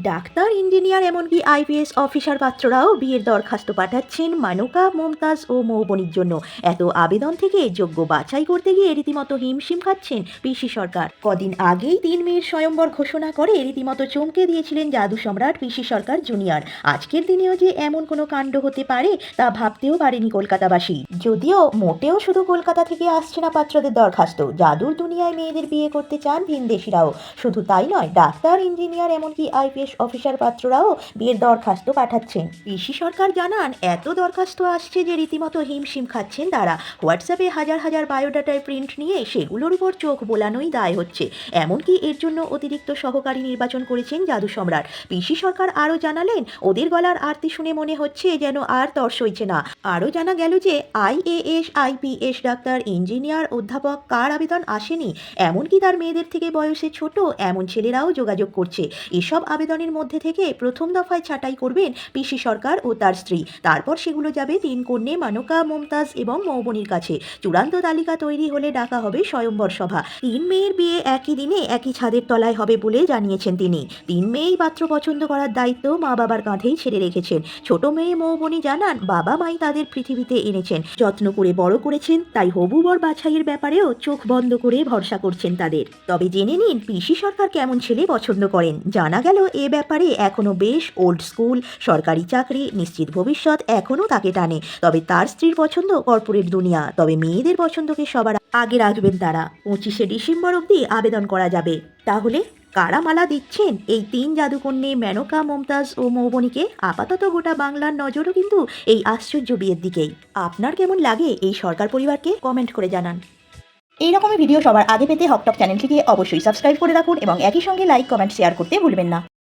Doctor, engineer এমনকি IPS officer পাত্ররাও বিয়ের দরখাস্ত পাঠাচ্ছেন মানকা, মমতাজ ও মৌবনির জন্য। এত আবেদন থেকে যোগ্য বাছাই করতে গিয়ে রীতিমতো হিমশিম খাচ্ছেন পিসি সরকার। কদিন আগেই 3 মেয়ের স্বয়ম্বর ঘোষণা করে রীতিমতো চমকে দিয়েছিলেন জাদু সম্রাট পিসি সরকার জুনিয়র। আজকের দিনেও যে এমন কোনো কাণ্ড হতে পারে তা ভাবতেও পারেনি কলকাতাবাসী। যদিও মোটেও শুধু কলকাতা থেকে আসছে না পাত্রদের দরখাস্ত, জাদুর দুনিয়ায় মেয়েদের বিয়ে করতে চান ভিনদেশিরাও। শুধু তাই নয়, ডাক্তার, ইঞ্জিনিয়ার এমনকি আইপিএস অফিসার পাত্ররাও বিয়ের দরখাস্ত পাঠাচ্ছেন। পিসি সরকার জানান, এত দরখাস্ত আসছে যে রীতিমতো হিমশিম খাচ্ছেন তারা। হোয়াটসঅ্যাপে হাজার হাজার বায়োডাটায় প্রিন্ট নিয়ে সেগুলোর উপর চোখ বোলানোই দায় হচ্ছে। এমনকি এর জন্য অতিরিক্ত সহকারী নির্বাচন করেছেন জাদু সম্রাট। পিসি সরকার আরও জানালেন, ওদের গলার আরতি শুনে মনে হচ্ছে যেন আর তর সইছে না। আরও জানা গেল যে আইএএস, আইপিএস, ডাক্তার, ইঞ্জিনিয়ার, অধ্যাপক কার আবেদন আসেনি, এমনকি তার মেয়েদের থেকে বয়সে ছোট এমন ছেলেরাও যোগাযোগ করছে। এসব আবেদনের মধ্যে থেকে প্রথম দফায় ছাঁটাই করবেন পিসি সরকার ও তার স্ত্রী। তারপর সেগুলো যাবে 3 কন্যে মানকা, মমতাজ এবং মৌবনির কাছে। চূড়ান্ত তালিকা তৈরি হলে ডাকা হবে স্বয়ম্বর সভা। 3 মেয়ের বিয়ে একই দিনে একই ছাদের তলায় হবে বলে জানিয়েছেন তিনি। 3 মেয়েই পাত্র পছন্দ করার দায়িত্ব মা বাবার কাঁধেই ছেড়ে রেখেছেন। ছোট মেয়ে মৌবনি জানান, বাবা মাই তাদের পৃথিবীতে এনেছেন, যত্ন করে বড় করেছেন, তাই হবু বর বাছাইয়ের ব্যাপারেও চোখ বন্ধ করে ভরসা করছেন তাদের। তবে জেনে নিন পিসি সরকার কেমন ছেলে পছন্দ করেন। জানা গেল এ ব্যাপারে এখনও বেশ ওল্ড স্কুল, সরকারি চাকরি, নিশ্চিত ভবিষ্যৎ এখনও তাকে টানে। তবে তার স্ত্রীর পছন্দ কর্পোরেট দুনিয়া। তবে মেয়েদের পছন্দকে সবার আগে রাখবেন তারা। 25শে ডিসেম্বর অবধি আবেদন করা যাবে। তাহলে কারা মালা দিচ্ছেন এই 3 জাদুকন্যে মেনকা, মমতাজ ও মৌবনিকে? আপাতত গোটা বাংলার নজরও কিন্তু এই আশ্চর্য বিয়ের দিকেই। আপনার কেমন লাগে এই সরকার পরিবারকে? কমেন্ট করে জানান। এই রকমের ভিডিও সবার আগে পেতে হকটক চ্যানেলটিকে অবশ্যই সাবস্ক্রাইব করে রাখুন এবং একই সঙ্গে লাইক, কমেন্ট, শেয়ার করতে ভুলবেন না।